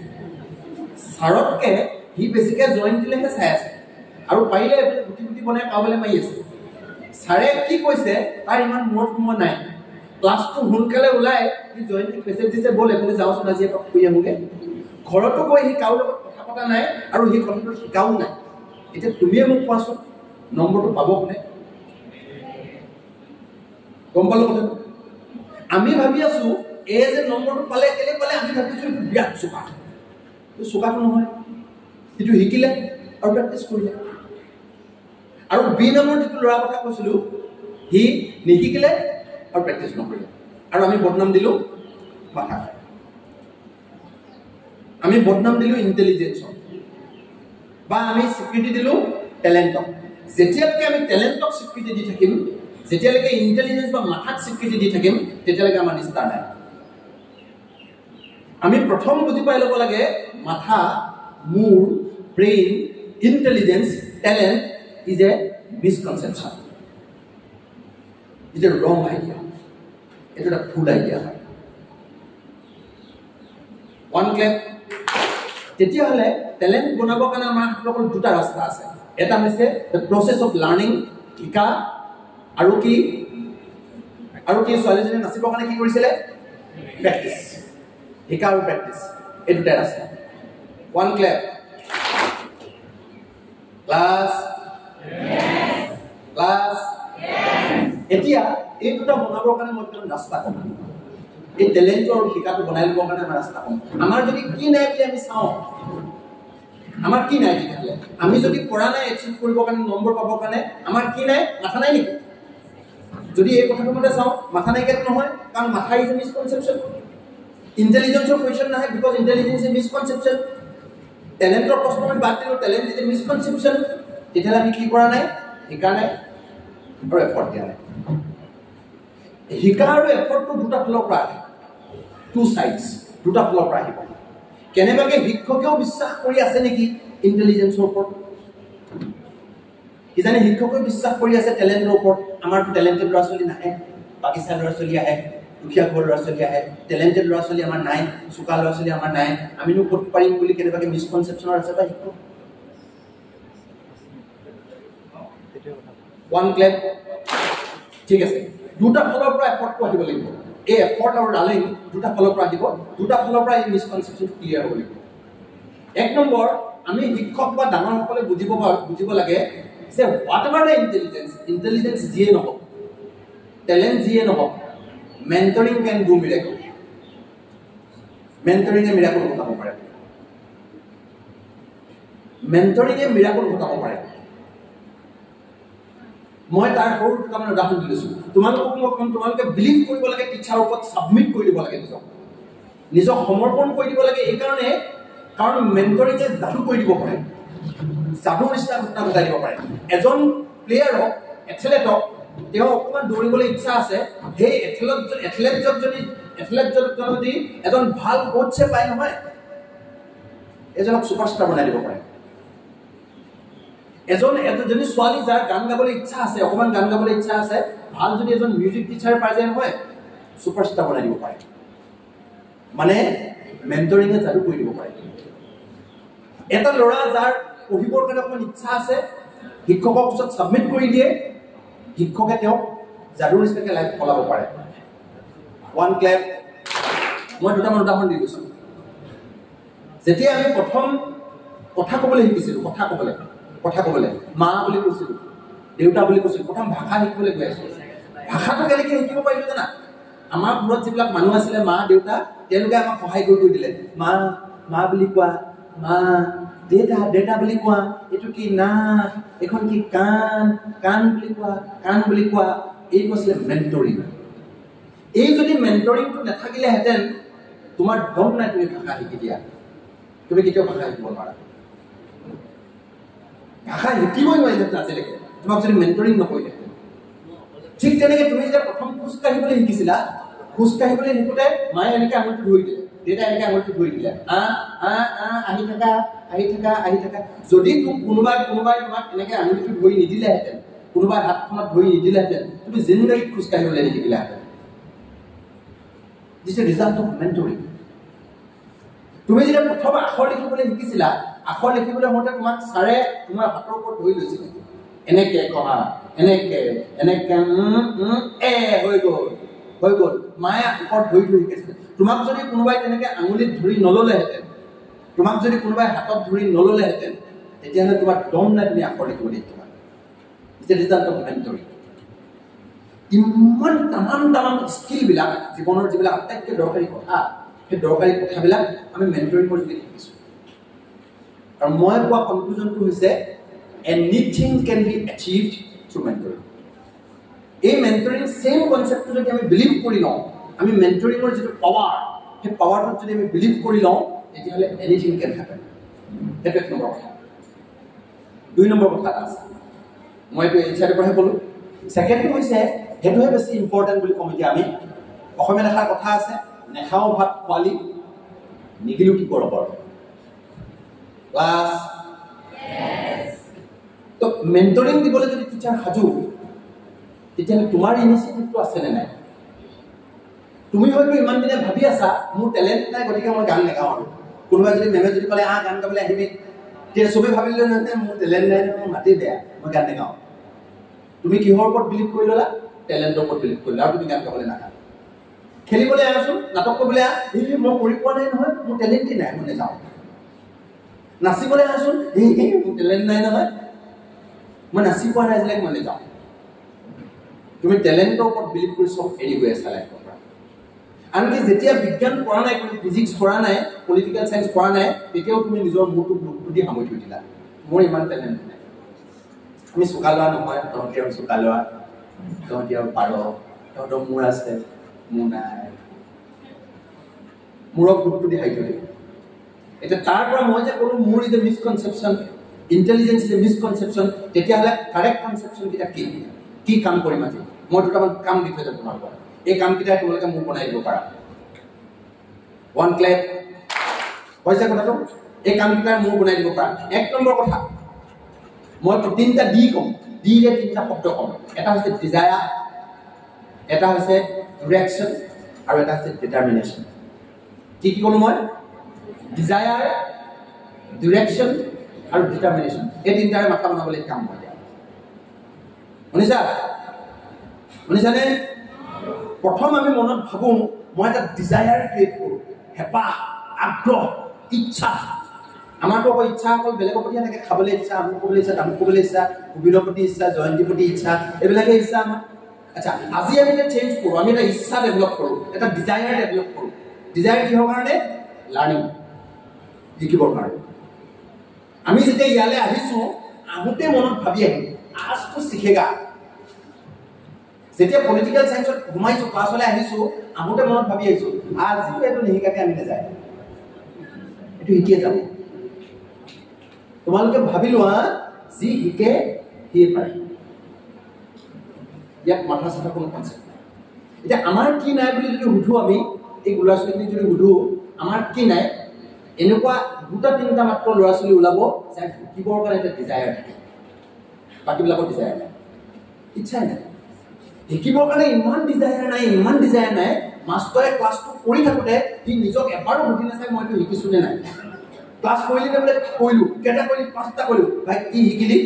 স্যাৰতকে হি বেছিকৈ জয়ন্তীলেহে চাই আছে আৰু পাৰিলে গুটি বনাই কাবলৈ মাৰি আছে স্যাৰে কি কৈছে তাৰ ইমান মনত সোমোৱা নাই ক্লাছটো সোনকালে ওলাই হি জয়ন্তীক মেছেজ দিছে বল এফালে যাওঁচোন আজি এপাক ফুৰি আহোঁগে ঘৰতো গৈ হি কাৰো লগত কথা পতা নাই আৰু হি কথাটো শিকাও নাই এতিয়া তুমিয়ে মোক কোৱাচোন নম্বৰটো পাব কোনে গম পালো কথাটো আমি ভাবি আছো এই যে নম্বৰটো পালে কেলে পালে আমি ভাবিছো বিৰাট চোকা চোকাটো নহয় সেইটো শিকিলে আৰু প্ৰেক্টিছ কৰিলে আৰু বি নামৰ যিটো ল'ৰা কথা কৈছিলো হি নিশিকিলে আৰু প্ৰেক্টিছ নকৰিলে আৰু আমি বদনাম দিলো মাথা আমি বদনাম দিলো ইন্টেলিজেন্সক বা আমি স্বীকৃতি দিলো টেলেণ্টক যেতিয়ালৈকে আমি টেলেণ্টক স্বীকৃতি দি থাকিম যেতিয়ালৈকে ইন্টেলিজেন্স বা মাথাক স্বীকৃতি দি থাকিম তেতিয়ালৈকে আমাৰ নিষ্ঠা নাই আমি প্ৰথম বুজি পাই ল'ব লাগে মাথা মূৰ brain intelligence talent is a misconception is a wrong idea এটা এটা ভুল আইডিয়া হয় ওৱান ক্লেপ তেতিয়াহ'লে টেলেণ্ট বনাবৰ কাৰণে আমাৰ হাতত অকল দুটা ৰাস্তা আছে এটা হৈছে দ্য প্ৰচেছ অফ লাৰ্ণিং শিকা আৰু কি ছোৱালীজনীয়ে নাচিবৰ কাৰণে কি কৰিছিলে প্ৰেক্টিছ শিকা আৰু প্ৰেক্টিছ এই দুটাই ৰাস্তা ওৱান ক্লেপ ক্লাছ এতিয়া এই দুটা বনাবৰ কাৰণে মই একদম ৰাস্তা কম এই টেলেণ্টৰ আৰু শিকাটো বনাই ল'বৰ কাৰণে আমাৰ ৰাস্তা কম আমাৰ যদি কি নাই বুলি আমি চাওঁ আমাৰ কি নাই তেতিয়াহ'লে আমি যদি পৰা নাই এচিভ কৰিবৰ কাৰণে নম্বৰ পাবৰ কাৰণে আমাৰ কি নাই মাথা নাই নেকি যদি এই কথাটো মতে চাওঁ মাথা নাইকিয়াটো নহয় কাৰণ মাথা ইজ এ মিসকনসেপশ্যন ইন্টেলিজেন্সৰ কুৱেশ্যন নাহে বিকজ ইন্টেলিজেন্স ইজ মিসকনসেপশ্যন টেলেণ্টৰ প্ৰশ্ন আমি বাদ দিলোঁ টেলেণ্ট ইজ এ মিসকনসেপশ্যন তেতিয়াহ'লে আমি কি কৰা নাই শিকা নাই আৰু এফৰ্ট দিয়া নাই শিকা আৰু এফৰ্টটো দুটা ফালৰ পৰা আহে টু চাইডছ দুটা ফালৰ পৰা আহিব কেনেবাকে শিক্ষকেও বিশ্বাস কৰি আছে নেকি ইন্টেলিজেন্সৰ ওপৰত কিজানি শিক্ষকেও বিশ্বাস কৰি আছে টেলেণ্টৰ ওপৰত আমাৰতো টেলেণ্টেড ল'ৰা ছোৱালী নাহে বাগিচা ল'ৰা ছোৱালী আহে দুখীয়া ঘৰৰ ল'ৰা ছোৱালী আহে টেলেণ্টেড ল'ৰা ছোৱালী আমাৰ নাই চোকা ল'ৰা ছোৱালী আমাৰ নাই আমিনো ক'ত পাৰিম বুলি কেনেবাকে মিসকনসেপশ্যনৰ আছে বা শিক্ষক ওৱান ক্লেপ ঠিক আছে দুটা ফালৰ পৰা এফৰ্টটো আহিব লাগিব এই এফৰ্ট আৰু ৰালিং দুটা ফালৰ পৰা আহিব দুটা ফালৰ পৰা এই মিসকনসেপচন ক্লিয়াৰ হ'ব লাগিব এক নম্বৰ আমি শিক্ষক বা ডাঙৰসকলে বুজিব লাগে যে হোৱাট এভাৰ দ্য ইণ্টেলিজেন্স যিয়ে নহওক টেলেণ্ট যিয়ে নহওক মেণ্টৰিং কেন ডু মিৰাকল মেণ্টৰিঙে মিৰাকল ঘটাব পাৰে মেণ্টৰিঙে মিৰাকল ঘটাব পাৰে মই তাৰ সৰু দুটামান উদাহৰণ দিছো তোমালোকে বিলিভ কৰিব লাগে টিচাৰৰ ওপৰত সাবমিট কৰি দিব লাগে নিজক সমৰ্পণ কৰি দিব লাগে এই কাৰণে কাৰণ মেণ্টৰিঙে যাদু কৰি দিব পাৰে যাদু নিচিনা ঘটনা ঘটাই দিব পাৰে এজন প্লেয়াৰক এথলেটক তেওঁ অকণমান দৌৰিবলৈ ইচ্ছা আছে সেই এথলেটজন যদি এজন ভাল কোচে পায় নহয় এজনক ছুপাৰষ্টাৰ বনাই দিব পাৰে এজনী ছোৱালী যাৰ গান গাবলৈ ইচ্ছা আছে অকণমান গান গাবলৈ ইচ্ছা আছে ভাল যদি এজন মিউজিক টিচাৰ পাই যায় নহয় ছুপাৰষ্টাৰ বনাই দিব পাৰে মানে মেণ্টৰিঙে যাদু কৰি দিব পাৰে এটা ল'ৰা যাৰ পঢ়িবৰ কাৰণে অকণমান ইচ্ছা আছে শিক্ষকৰ ওচৰত সাবমিট কৰি দিয়ে শিক্ষকে তেওঁক যাদুৰ নিচিনাকৈ লাইফ সলাব পাৰে ওৱান ক্লেপ মই দুটামান উদাহৰণ দি গৈছোঁ যেতিয়া আমি প্ৰথম কথা ক'বলৈ শিকিছিলোঁ কথা ক'বলৈ মা বুলি কৈছিলোঁ দেউতা বুলি কৈছিলোঁ প্ৰথম ভাষা শিকিবলৈ গৈ আছিলোঁ ভাষাটো কেনেকৈ শিকিব পাৰিলোঁ জানা আমাৰ ঘৰত যিবিলাক মানুহ আছিলে মা দেউতা তেওঁলোকে আমাক সহায় কৰি দিলে মা বুলি কোৱা মা দেউতা বুলি কোৱা এইটো কি না এখন কি কাণ বুলি কোৱা এইটো আছিলে মেণ্টৰিং এই যদি মেণ্টৰিংটো নাথাকিলেহেঁতেন তোমাৰ দম নাই তুমি ভাষা শিকি দিয়া তুমি কেতিয়াও ভাষা শিকিব নোৱাৰা ভাষা শিকিবই নোৱাৰিলেহেঁতেন আজিলৈকে তোমাক যদি মেণ্টৰিং নকৰিলেহেঁতেন ঠিক তেনেকৈ তুমি যেতিয়া প্ৰথম খোজকাঢ়িবলৈ শিকিছিলা খোজকাঢ়িবলৈ শিকোঁতে মায়ে এনেকৈ আঙুলিটো ধৰি দিলে দেউতাই এনেকৈ আঙুলিটো ধৰি দিলে আহি থাকা যদি কোনোবাই তোমাক এনেকৈ আঙুলিটো ধৰি নিদিলেহেঁতেন কোনোবাই হাতখনত ধৰি নিদিলেহেঁতেন তুমি জিন্দগীত খোজকাঢ়িবলৈ নিশিকিলাহেঁতেন দিছ এ ৰিজাল্ট অফ মেণ্টৰিং তুমি যেতিয়া প্ৰথম আখৰ লিখিবলৈ শিকিছিলা আখৰ লিখিবলৈ হওঁতে তোমাক ছাৰে তোমাৰ হাতৰ ওপৰত ধৰি লৈছিলে এনেকৈ কহা এনেকৈ হৈ গ'ল মায়ে আখৰ ধৰি শিকাইছিলে তোমাক যদি কোনোবাই তেনেকৈ আঙুলিত ধৰি নল'লেহেঁতেন তোমাক যদি কোনোবাই হাতত ধৰি নল'লেহেঁতেন তেতিয়াহ'লে তোমাৰ দম নাই তুমি আখৰ লিখিবলৈ শিকিবা it's a result of mentoring ইমান তামাম স্কিলবিলাক জীৱনৰ যিবিলাক আটাইতকৈ দৰকাৰী কথা সেই দৰকাৰী কথাবিলাক আমি মেণ্টৰিঙৰ যোগেদি শিকিছোঁ আৰু মই কোৱা কনক্লুজনটো হৈছে anything can be achieved through mentoring এই মেণ্টৰিং ছেইম কনচেপ্টটো যদি আমি বিলিভ কৰি লওঁ আমি মেণ্টৰিঙৰ যিটো পাৱাৰ সেই পাৱাৰটোত যদি আমি বিলিভ কৰি লওঁ তেতিয়াহ'লে এনিথিং কেন হেপেন সেইটো এক নম্বৰ কথা 2 নম্বৰ কথা এটা আছে মই এইটো এই চাইডৰ পৰাহে ক'লোঁ ছেকেণ্ডটো হৈছে সেইটোহে বেছি ইম্পৰ্টেণ্ট বুলি ক'ম এতিয়া আমি অসমীয়া এষাৰ কথা আছে নেখাওঁ ভাত খোৱালি নিগিলোঁ কি কৰ ক্লাছ তো মেণ্টৰিং দিবলৈ যদি টিচাৰ সাজু তেতিয়াহ'লে তোমাৰ ইনিচিয়েটিভটো আছেনে নাই তুমি হয়তো ইমান দিনে ভাবি আছা মোৰ টেলেণ্ট নাই গতিকে মই গান নেগাওঁ আৰু কোনোবাই যদি মেমে যদি ক'লে গান গাবলৈ আহিবি তেতিয়া চবেই ভাবিলে নহয় মোৰ টেলেণ্ট নাই মোৰ মাতেই বেয়া মই গান নেগাওঁ তুমি কিহৰ ওপৰত বিলিভ কৰি ল'লা টেলেণ্টৰ ওপৰত বিলিভ কৰিলা আৰু তুমি গান গাবলৈ নাহা খেলিবলৈ আহাচোন নাটক কৰিবলৈ মই কৰি পোৱা নাই নহয় মোৰ টেলেণ্টেই নাই মই নেযাওঁ নাচিবলৈ আহাচোন মোৰ টেলেণ্ট নাই নহয় মই নাচি পোৱা নাই আজিলৈকে মই নেযাওঁ তুমি টেলেণ্টৰ ওপৰত বিলিভ কৰি চব এৰি গৈ আছা লাইফৰ পৰা আনকি যেতিয়া বিজ্ঞান পঢ়া নাই কোনো ফিজিক্স পঢ়া নাই পলিটিকেল চায়েন্স পঢ়া নাই তেতিয়াও তুমি নিজৰ মূৰটো বুকটো দি সামৰি থৈ দিলা মোৰ ইমান টেলেণ্ট নাই আমি চোকা লোৱা নহয় তহঁতি আৰু চোকা লোৱা তহঁতি আৰু পাৰ তহঁতৰ মূৰ আছে মোৰ নাই মূৰক বুকটো দি হাই থৈ দিম এতিয়া তাৰ পৰা মই যে ক'লোঁ মোৰ is a misconception intelligence is a misconception তেতিয়াহ'লে কাৰেক্ট কনচেপশ্যনকেইটা কি কাম কৰিম আজি মই দুটামান কাম দি থৈ যাম তোমালোকৰ এই কামকেইটাই তোমালোকে মোক বনাই দিব পাৰা ওৱান ক্লেপ হৈছে কথাটো এই কামকেইটাই মোক বনাই দিব পাৰা এক নম্বৰ কথা মই 3টা ডি ক'ম ডিৰে 3টা শব্দ ক'ম এটা হৈছে ডিজায়াৰ এটা হৈছে ডিৰেকশ্যন আৰু এটা হৈছে ডিটাৰমিনেশ্যন কি ক'লোঁ মই ডিজায়াৰ ডিৰেকশ্যন আৰু ডিটাৰমিনেশ্যন এই 3টাৰে মাথা বনাবলৈ কাম কৰে শুনিছানে? প্ৰথম আমি মনত ভাবোঁ মই এটা ডিজায়াৰ ক্ৰিয়েট কৰোঁ, হেঁপাহ, আগ্ৰহ, ইচ্ছা। আমাৰতো অকল ইচ্ছা অকল বেলেগৰ প্ৰতিহে থাকে, খাবলৈ ইচ্ছা, আমুক ক'বলৈ ইচ্ছা, তামুক ক'বলৈ ইচ্ছা, গোবিন্দৰ প্ৰতি ইচ্ছা, জয়ন্তীৰ প্ৰতি ইচ্ছা, এইবিলাকে ইচ্ছা আমাৰ। আচ্ছা, আজি আমি এটা চেঞ্জ কৰোঁ, আমি এটা ইচ্ছা ডেভেলপ কৰোঁ, এটা ডিজায়াৰ ডেভেলপ কৰোঁ। ডিজায়াৰ কিহৰ কাৰণে? লাৰ্ণিং, শিকিবৰ কাৰণে। আমি যেতিয়া ইয়ালৈ আহিছোঁ, আহোঁতে মনত ভাবি আহিম আজটো শিকেগা। যেতিয়া পলিটিকেল চায়েন্সত সোমাইছোঁ, ক্লাছলৈ আহিছোঁ, আহোঁতে মনত ভাবি আহিছোঁ আজিতো এইটো নিশিকাকে আমি নাযায়, এইটো শিকিয়ে যাম। তোমালোকে ভাবি লোৱা, যি শিকে সিয়ে পাৰে, ইয়াত মাথা চাথা কোনো কনচেপ্ট নাই। এতিয়া আমাৰ কি নাই বুলি যদি সুধো, আমি এই ল'ৰা ছোৱালীখিনিক যদি সুধো আমাৰ কি নাই, এনেকুৱা দুটা তিনিটা মাত্ৰ ল'ৰা ছোৱালী ওলাব যে শিকিবৰ কাৰণে এটা ডিজায়াৰ থাকে, বাকীবিলাকৰ ডিজায়াৰ নাই, ইচ্ছাই নাই। শিকিবৰ কাৰণে ইমান ডিজায়াৰ নাই, মাষ্টৰে ক্লাছটো কৰি থাকোঁতে সি নিজক এবাৰো সুধি নাচায় মই এইটো শিকিছোঁ নে নাই। ক্লাছ কৰিলি নে বোলে? কৰিলোঁ। কেইটা কৰিলি? 5টা কৰিলোঁ। ভাই কি শিকিলি?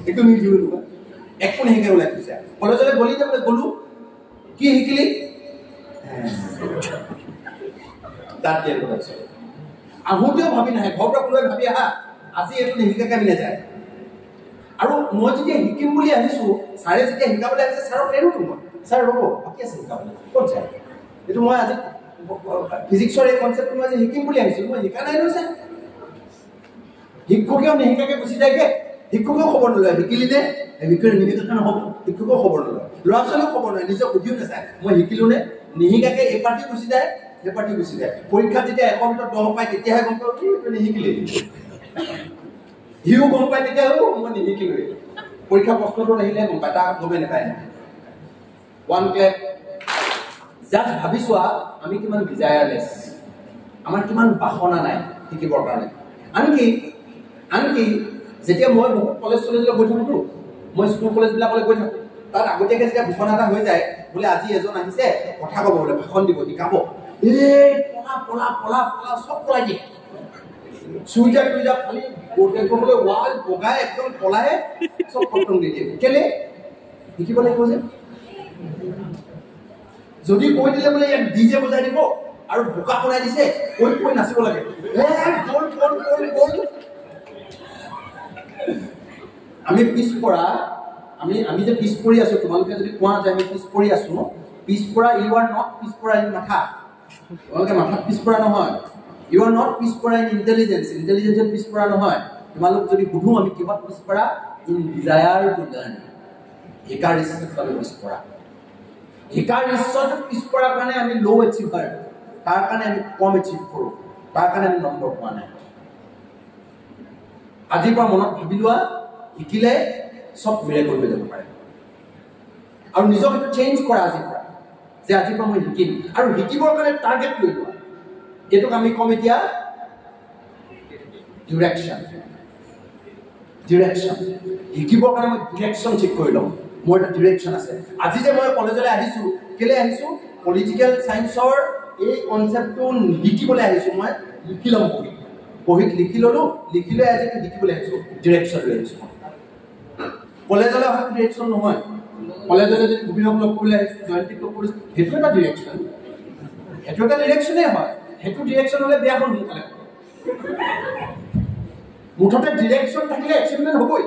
একো নিদিলোঁ, একো নিশিকে ওলাই কৈছে। কলেজলৈ গলি নে বোলে? গ'লোঁ। কি শিকিলি? তাত দিয়ে আহোঁতেও ভাবি নাহে, ঘৰৰ পৰা কোনোবাই ভাবি আহা আজি এইটো নিশিকাকে আমি নাযায়। আৰু মই যেতিয়া শিকিম বুলি আহিছোঁ, ছাৰে যেতিয়া শিকাবলৈ আহিছে, ছাৰক নেৰোঁতো মই, ছাৰ ৰ'ব বাকী আছে শিকাবলৈ, ক'ত যায়? এইটো মই আজি ফিজিক্সৰ এই কনচেপ্টটো মই আজি শিকিম বুলি আহিছোঁ, মই শিকা নাই নহয় ছাৰ। শিক্ষকেও নিশিকাকে গুচি যায়গৈ, শিক্ষকেও খবৰ নলয় শিকিলি নে নিশিকাকে নহ'ব, শিক্ষকেও খবৰ নলয়, ল'ৰা ছোৱালীও খবৰ নলয়, নিজক সুধিও নাচায় মই শিকিলোঁ নে। নিশিকাকে এই পাৰ্টি গুচি যায়, সেই পাৰ্টি গুচি যায়। পৰীক্ষাত যেতিয়া 100ৰ ভিতৰত 10 পায় তেতিয়াহে গম পাওঁ কি নিশিকিলি। সিও গম পায় তেতিয়া মই নিশিকিলোৱে, পৰীক্ষা প্ৰশ্নটো আহিলে গম পায়, তাক গমেই নাপায়। ওৱান ক্লেপ। জাষ্ট ভাবি চোৱা আমি কিমান ডিজায়াৰলেছ, আমাৰ কিমান বাসনা নাই শিকিবৰ কাৰণে। আনকি যেতিয়া মই বহুত কলেজ চলেজলৈ গৈ থাকোঁতো, মই স্কুল কলেজবিলাকলৈ গৈ থাকোঁ, তাত আগতীয়াকৈ যেতিয়া ঘোষণা এটা হৈ যায় বোলে আজি এজন আহিছে কথা ক'ব, বোলে ভাষণ দিব, শিকাব, পলা চব পলাই দিয়ে, চুইজাৰ টুইজাৰ ফালি ক'বলৈ ৱাল বগাই একদম পলাই চব খতম দি দিয়ে। কেলে? শিকিব লাগিব যে। যদি কৈ দিলে বোলে ইয়াত ডিজে বজাই দিব আৰু বোকা বনাই দিছে, কৈ নাচিব লাগে, আমি পিছপৰা, আমি যে পিছ পৰি আছো, তোমালোকে যদি কোৱা যে আমি পিছ পৰি আছো, পিছপৰা ইউ আৰ নট পিছপৰা ইন মাথা, তোমালোকে মাথাত পিছপৰা নহয়। ইউ আৰ নট পিছপৰা ইন ইণ্টেলিজেন্সত পিছপৰা নহয়। তোমালোক যদি সুধো আমি কিহত পিছপৰা? ইন ডিজায়াৰ টু লাৰ্ণ, শিকাৰ ইচ্ছাত আমি পিছপৰা। শিকাৰ ইচ্ছাটো পিছপৰাৰ কাৰণে আমি ল' এচিভাৰ, তাৰ কাৰণে আমি কম এচিভ কৰোঁ, তাৰ কাৰণে আমি নম্বৰ পোৱা নাই। আজিৰ পৰা মনত ভাবি লোৱা, শিকিলে চব মিৰেকল হৈ যাব পাৰে। আৰু নিজক এইটো চেঞ্জ কৰা আজিৰ পৰা, যে আজিৰ পৰা মই শিকিম। আৰু শিকিবৰ কাৰণে টাৰ্গেট লৈ লোৱা, এইটোক আমি কম এতিয়া ডিৰেকশ্যন। শিকিবৰ কাৰণে মই ডিৰেকশ্যন ঠিক কৰি লওঁ, মোৰ এটা ডিৰেকশ্যন আছে। আজি যে মই কলেজলৈ আহিছোঁ, কেলৈ আহিছোঁ? পলিটিকেল চায়েন্সৰ এই কনচেপ্টটো শিকিবলৈ আহিছোঁ। মই লিখি ল'ম, বহীত লিখি ল'লোঁ, লিখি লৈ আজি শিকিবলৈ আহিছোঁ, ডিৰেকশ্যন লৈ আহিছোঁ। কলেজলৈ অহা ডিৰেকশ্যন নহয়, কলেজলৈ যদি গোবিন্দক লগ কৰিবলৈ আহিছোঁ, জয়ন্তীক লগ কৰিছোঁ, সেইটো এটা ডিৰেকশ্যন, সেইটো এটা ডিৰেকশ্যনেই হয়। সেইটো ডিৰেকশ্যন হ'লে বেয়া হ'ল সোনকালে। মুঠতে ডিৰেকশ্যন থাকিলে এচিভমেণ্ট হ'বই।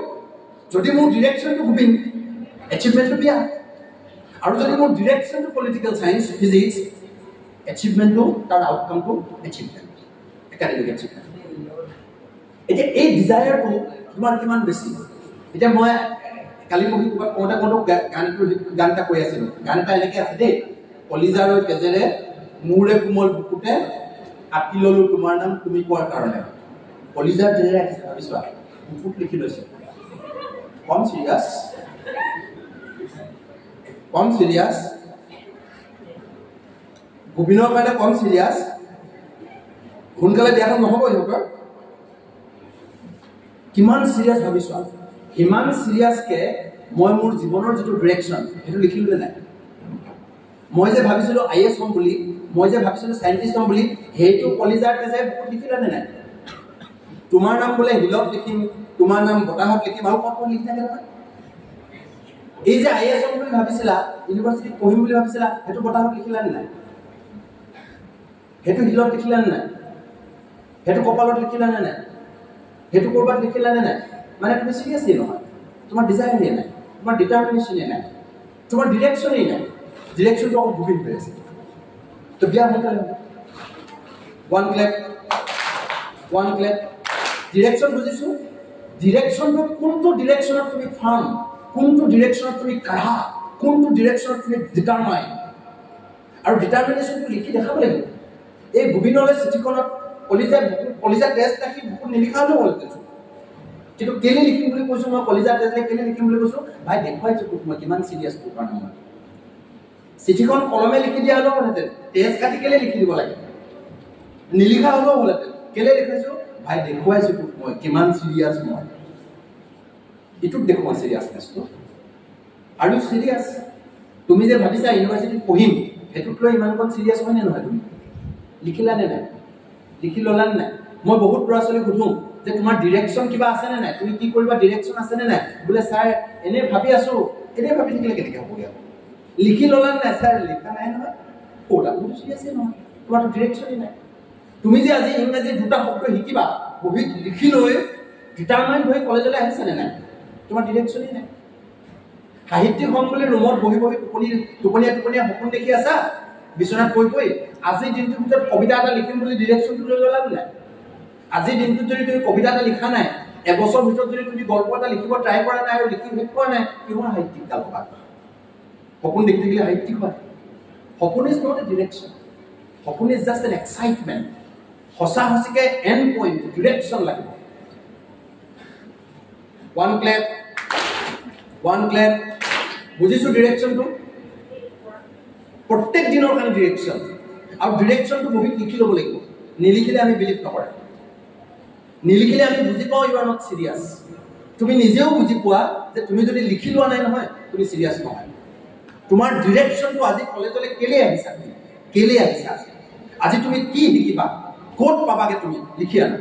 যদি মোৰ ডিৰেকশ্যনটো গোবিন্দ, এচিভমেণ্টটো বেয়া। আৰু যদি মোৰ ডিৰেকশ্যনটো পলিটিকেল চায়েন্স, ফিজিক্স, এচিভমেণ্টটো, তাৰ আউটকামটো এচিভমেণ্ট, একাডেমিক এচিভমেণ্ট। এতিয়া এই ডিজায়াৰটো কিমান বেছি। এতিয়া মই কালি পঢ়ি ক'ৰবাত কওঁতে গান এটা কৈ আছিলোঁ। গান এটা এনেকৈ আছে দেই, কলিজাৰ তেজেৰে মূৰে কোমল বুকুতে আঁকি ল'লো তোমাৰ নাম তুমি কোৱাৰ কাৰণে। কলিজাৰ তেজেৰে আঁকিছে, ভাবিছোৱা বুকুত লিখি লৈছে। কম চিৰিয়াছ, গোবিন্দৰ কাৰণে কম চিৰিয়াছ। সোনকালে বিয়াখন নহ'ব সিহঁতৰ, কিমান চিৰিয়াছ ভাবিছোৱা। সিমান চিৰিয়াছকে মই মোৰ জীৱনৰ যিটো ডিৰেকশ্যন সেইটো লিখিলোনে নাই? মই যে ভাবিছিলোঁ IAS হ'ম বুলি, মই যে ভাবিছিলোঁ চাইণ্টিষ্ট হ'ম বুলি, সেইটো কলিজাৰ তেজে বুকুত লিখিলেনে নাই? তোমাৰ নাম বোলে হিলত লিখিম, তোমাৰ নাম বতাহত লিখিম আৰু ক'ত লিখি থাকে নহয়। এই যে IAS হ'ম বুলি ভাবিছিলা, ইউনিভাৰ্চিটিত পঢ়িম বুলি ভাবিছিলা, সেইটো বতাহত লিখিলা নে নাই? সেইটো হিলত লিখিলা নে নাই? সেইটো কপালত লিখিলা নে নাই? সেইটো ক'ৰবাত লিখিলা নে নাই? মানে তুমি চিৰিয়াছলি নহয়, তোমাৰ ডিজায়াৰেই নাই, তোমাৰ ডিটাৰমিনেশ্যনেই নাই, তোমাৰ ডিৰেকশ্যনেই নাই। ডিৰেকশ্যনটো অকল ভুগিন হৈ আছে। তো বিয়া সোনকালে হ'ব। ওৱান ক্লেপ। ডিৰেকশ্যন বুজিছোঁ। ডিৰেকশ্যনটো কোনটো ডিৰেকশ্যনত তুমি ফাৰ্ম, কোনটো ডিৰেকশ্যনত তুমি কাঢ়া, কোনটো ডিৰেকশ্যনত তুমি ডিটাৰমাইন, আৰু ডিটাৰমিনেশ্যনটো লিখি দেখাব লাগিব। এই ভুবিনলৈ চিঠিখনত কলিজা টেষ্ট ৰাখি বুকুত নিলিখা হ'লেও হ'ল। কিন্তু কেলে লিখিম বুলি কৈছোঁ মই, কলিজা টেষ্ট কেলে লিখিম বুলি কৈছোঁ, ভাই দেখুৱাইছোঁ তোক মই কিমান চিৰিয়াছ তোৰ কাৰণে মই। চিঠিখন কলমে লিখি দিয়া হ'লেও হ'লহেঁতেন, টেষ্ট কাটি কেলে লিখি দিব লাগে, নিলিখা হ'লেও হ'লহেঁতেন। কেলে লিখাইছোঁ, ভাই দেখুৱাইছোঁ তোক মই কিমান চিৰিয়াছ মই। এইটোক দেখুওৱা চিৰিয়াছনেছটো। আৰু চিৰিয়াছ তুমি যে ভাবিছা ইউনিভাৰ্চিটিত পঢ়িম, সেইটোক লৈ ইমানকণ চিৰিয়াছ হয়নে নহয়? তুমি লিখিলা নে নাই? লিখি ল'লা নে নাই? মই বহুত ল'ৰা ছোৱালীক সুধোঁ যে তোমাৰ ডিৰেকশ্যন কিবা আছেনে নাই, তুমি কি কৰিবা ডিৰেকশ্যন আছেনে নাই? বোলে ছাৰ এনেই ভাবি আছোঁ। এনেই ভাবি থাকিলে কেনেকৈ হ'বগৈ? লিখি ল'লা নে নাই? ছাৰ লিখা নাই নহয়। ক'তা তুমি চিৰিয়াছেই নহয়, তোমাৰতো ডিৰেকশ্যনেই নাই। তুমি যে আজি ইংৰাজী দুটা শব্দ শিকিবা, বহীত লিখি লৈ ডিটাৰমাইণ্ড হৈ কলেজলৈ আহিছানে নাই? তোমাৰ ডিৰেকশ্যনেই নাই। সাহিত্যিক হ'ম বুলি ৰুমত বহি বহি টোপনীয়া সপোন দেখি আছা, বিচনাত পৰি আজিৰ দিনটোৰ ভিতৰত কবিতা এটা লিখিম বুলি ডিৰেকশ্যনটো লৈ ল'লা নে নাই? আজিৰ দিনটোত যদি তুমি কবিতা এটা লিখা নাই, এবছৰ ভিতৰত যদি তুমি গল্প এটা লিখিব ট্ৰাই কৰা নাই আৰু লিখি শেষ কৰা নাই, কিহৰ সাহিত্যিক ডাল পাবা? সপোন দেখি থাকিলে সাহিত্যিক হয়? সপোন ইজ নট এ ডিৰেকশ্যন, সপোন ইজ জাষ্ট এন এক্সাইটমেণ্ট। সঁচা সঁচিকে এণ্ড পইণ্ট ডিৰেকশ্যন লাগিব। ওৱান ক্লেপ। বুজিছোঁ ডিৰেকশ্যনটো? প্ৰত্যেক দিনৰ কাৰণে ডিৰেকশ্যন, আৰু ডিৰেকশ্যনটো বহীত লিখি ল'ব লাগিব। নিলিখিলে আমি বিলিভ নকৰে, নিলিখিলে আমি বুজি পাওঁ ইউ আৰ নট চিৰিয়াছ। তুমি নিজেও বুজি পোৱা যে তুমি যদি লিখি লোৱা নাই নহয়, তুমি চিৰিয়াছ নহয়। তোমাৰ ডিৰেকশ্যনটো আজি কলেজলৈ কেলে আহিছা, কেলে আহিছা, আজি তুমি কি শিকিবা, ক'ত পাবাগে, তুমি লিখি আনা।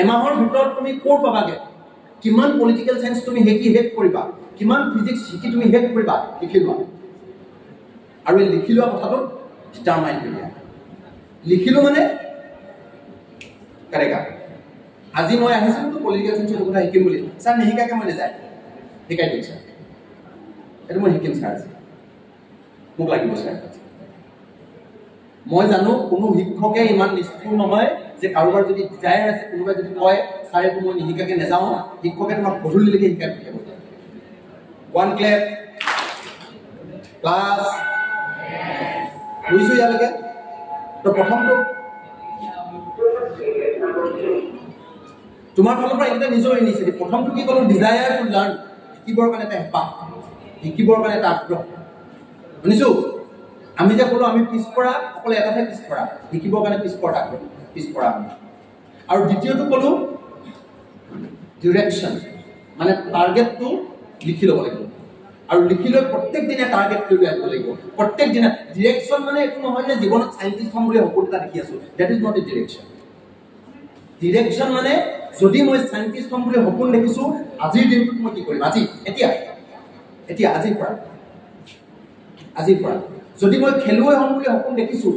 এমাহৰ ভিতৰত তুমি ক'ত পাবাগে, কিমান পলিটিকেল চায়েন্স তুমি শিকি শেষ কৰিবা, কিমান ফিজিক্স শিকি তুমি শেষ কৰিবা, লিখি লোৱা। আৰু এই লিখি লোৱা কথাটো ডিটাৰমাইন কৰি দিয়া। লিখিলোঁ মানে কাৰেগা। আজি মই আহিছিলোঁ পলিটিকেল চায়েন্সৰ কথা শিকিম বুলি, ছাৰ নিশিকাকে মই নাযায়, শিকাই দিম ছাৰ, এইটো মই শিকিম ছাৰ, আজি মোক লাগিব ছাৰ। মই জানো কোনো শিক্ষকে ইমান নিষ্ঠুৰ নহয় যে কাৰোবাৰ যদি ডিজায়াৰ আছে, কোনোবাই যদি কয় ছাৰ এইটো মই নিশিকাকে নাযাওঁ, শিক্ষকে তোমাক গধূলিলৈকে শিকাই পঠিয়াব। ওৱান ক্লেপ। ক্লাছ বুজিছোঁ ইয়ালৈকে? তো প্ৰথমটো তোমাৰ ফালৰ পৰা এইকেইটা নিজৰ ইনিচিয়েটিভ। প্ৰথমটো কি ক'লোঁ, ডিজায়াৰ টু লাৰ্ণ, শিকিবৰ কাৰণে এটা হেঁপাহ, শিকিবৰ কাৰণে এটা আগ্ৰহ। শুনিছোঁ? আমি যে ক'লোঁ আমি পিছপৰা, অকল এটাতে পিছপৰা, শিকিবৰ কাৰণে পিছপৰা আগ্ৰহ, পিছপৰা আমি। আৰু দ্বিতীয়টো ক'লোঁ ডিৰেকশ্যন, মানে টাৰ্গেটটো লিখি ল'ব লাগিব, আৰু লিখি লৈ প্ৰত্যেক দিনে টাৰ্গেট কৰি আহিব লাগিব। প্ৰত্যেক দিনা ডিৰেকশ্যন মানে এইটো নহয় যে জীৱনত চাইণ্টিষ্ট হ'ম বুলি সপোন এটা দেখি আছোঁ, that is not a direction. Direction মানে যদি মই চাইণ্টিষ্ট হ'ম বুলি সপোন দেখিছোঁ, আজিৰ দিনটোত মই কি কৰিম, এতিয়া আজিৰ পৰা। যদি মই খেলুৱৈ হ'ম বুলি সপোন দেখিছোঁ,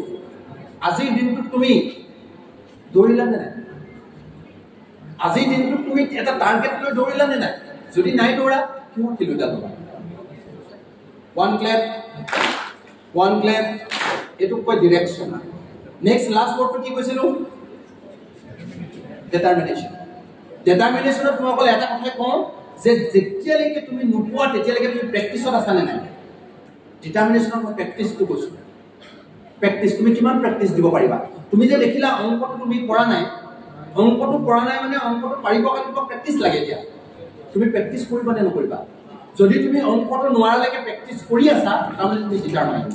আজিৰ দিনটোত তুমি দৌৰিলা নে নাই? আজিৰ দিনটোত তুমি এটা টাৰ্গেট লৈ দৌৰিলা নে নাই? যদি নাই দৌৰা, কিহৰ খেলুৱৈডাল হ'বা? ওৱান ক্লেপ। এইটোক কয় ডিৰেকশ্যন। নেক্সট লাষ্ট ৱৰ্ডটো কি কৈছিলোঁ? ডিটাৰমিনেশ্যন। ডিটাৰমিনেশ্যনত মই অকল এটা কথাই কওঁ যে যেতিয়ালৈকে তুমি নোপোৱা তেতিয়ালৈকে তুমি প্ৰেক্টিছত আছা নে নাই? ডিটাৰমিনেশ্যনত মই প্ৰেক্টিছটো কৈছোঁ। প্ৰেক্টিছ, তুমি কিমান প্ৰেক্টিছ দিব পাৰিবা? তুমি যে দেখিলা অংকটো তুমি পৰা নাই মানে অংকটো পাৰিব কাৰণে প্ৰেক্টিছ লাগে। এতিয়া তুমি প্ৰেক্টিছ কৰিবা নে নকৰিবা? যদি তুমি অংকটো নোৱাৰালৈকে প্ৰেক্টিছ কৰি আছা, তাৰমানে তুমি ডিটাৰমাইন।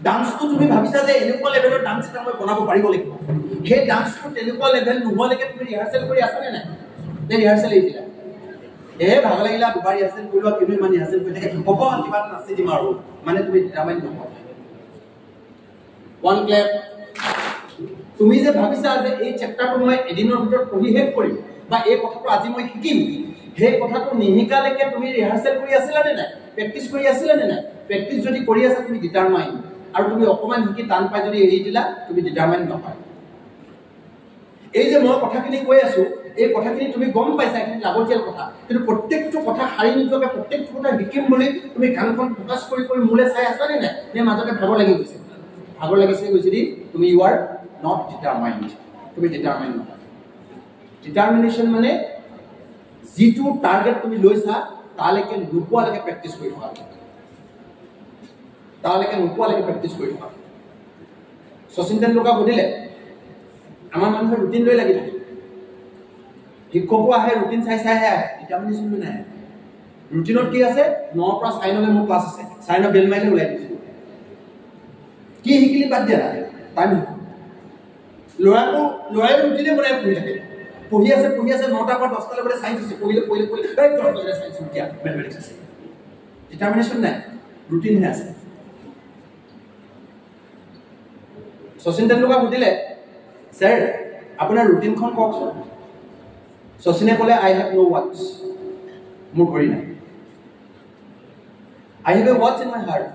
ডান্সটো তুমি ভাবিছা যে এনেকুৱা লেভেলৰ ডান্স এটা মই বনাব পাৰিব লাগিব, সেই ডান্সটো তেনেকুৱা লেভেল নোহোৱালৈকে তুমি ৰিহাৰ্চেল কৰি আছা নে নাই? নে ৰিহাৰ্চেল এৰি দিলা? ভাগ লাগিলা, দুবাৰ ৰিহাৰ্চেল কৰি লোৱা, কিন্তু ইমান ৰিহাৰ্চেল কৰি থাকে, হ'ব কিবা এটা নাচি দিম আৰু, মানে তুমি ডিটাৰমাইন নহয়। ওৱান ক্লেপ। তুমি যে ভাবিছা যে এই চেপ্টাৰটো মই এদিনৰ ভিতৰত পঢ়ি শেষ কৰিম, বা এই কথাটো আজি মই শিকিম সেই কথাটো নিহিকালৈকে তুমি ৰিহাৰ্সেল কৰি আছিলা নে নাই প্ৰেক্টিছ কৰি আছিলা নে নাই প্ৰেক্টিছ যদি কৰি আছা তুমি ডিটাৰমাইন আৰু তুমি অকমান শিকি টান পাই যদি এৰি দিলা তুমি ডিটাৰমাইন নহয় এই যে মই কথাখিনি কৈ আছো এই কথাখিনি তুমি গম পাইছা এখিনি লাগতিয়াল কথা কিন্তু প্ৰত্যেকটো কথা হাৰি নিজকে প্ৰত্যেকটো কথা শিকিম বুলি তুমি গানখন ফোকাস কৰি কৰি মুলে চাই আছা নে নাই নে মাজতে ভাগৰ লাগি গৈছে ভাগৰ লাগিছে গৈছে দি তুমি ইউ আৰ নট ডিটাৰমাইন্ড তুমি ডিটাৰমাইন্ড নহয় ডিটাৰমিনেশ্যন মানে যিটো টাৰ্গেট তুমি লৈছা তালৈকে নোপোৱালৈকে প্ৰেক্টিছ কৰি থকা তালৈকে নোপোৱালৈকে প্ৰেক্টিছ কৰি থকা শচীন তেণ্ডুলকাৰ সুধিলে আমাৰ মানুহে ৰুটিন লৈ লাগি থাকে শিক্ষকো আহে ৰুটিন চাই চাই আহে ডিটাৰমিনেশ্যন লৈ নাহে ৰুটিনত কি আছে 9 পৰা 9 লৈ মোৰ ক্লাছ আছে 9 বেল মাৰিলে ওলাই দিছো কি শিকিলি বাদ দিয়া টাইম ল'ৰাই ৰুটিনে বনাই পঢ়ি থাকে পঢ়ি আছে 9টাৰ পৰা 10টা লৈকে সায়েন্স আছে পঢ়িলে এই 10 বজাত সায়েন্স কিয়া ম্যাথমেটিক্স আছে ডিটাৰমিনেশ্যন নাই ৰুটিন হে আছে শচীন তেণ্ডুলকাৰ সুধিলে স্যাৰ আপোনাৰ ৰুটিনখন কওকচোন শচীনে ক'লে আই হ্যাভ নো ওয়াচ মোৰ ঘড়ী নাই I have a watch in my heart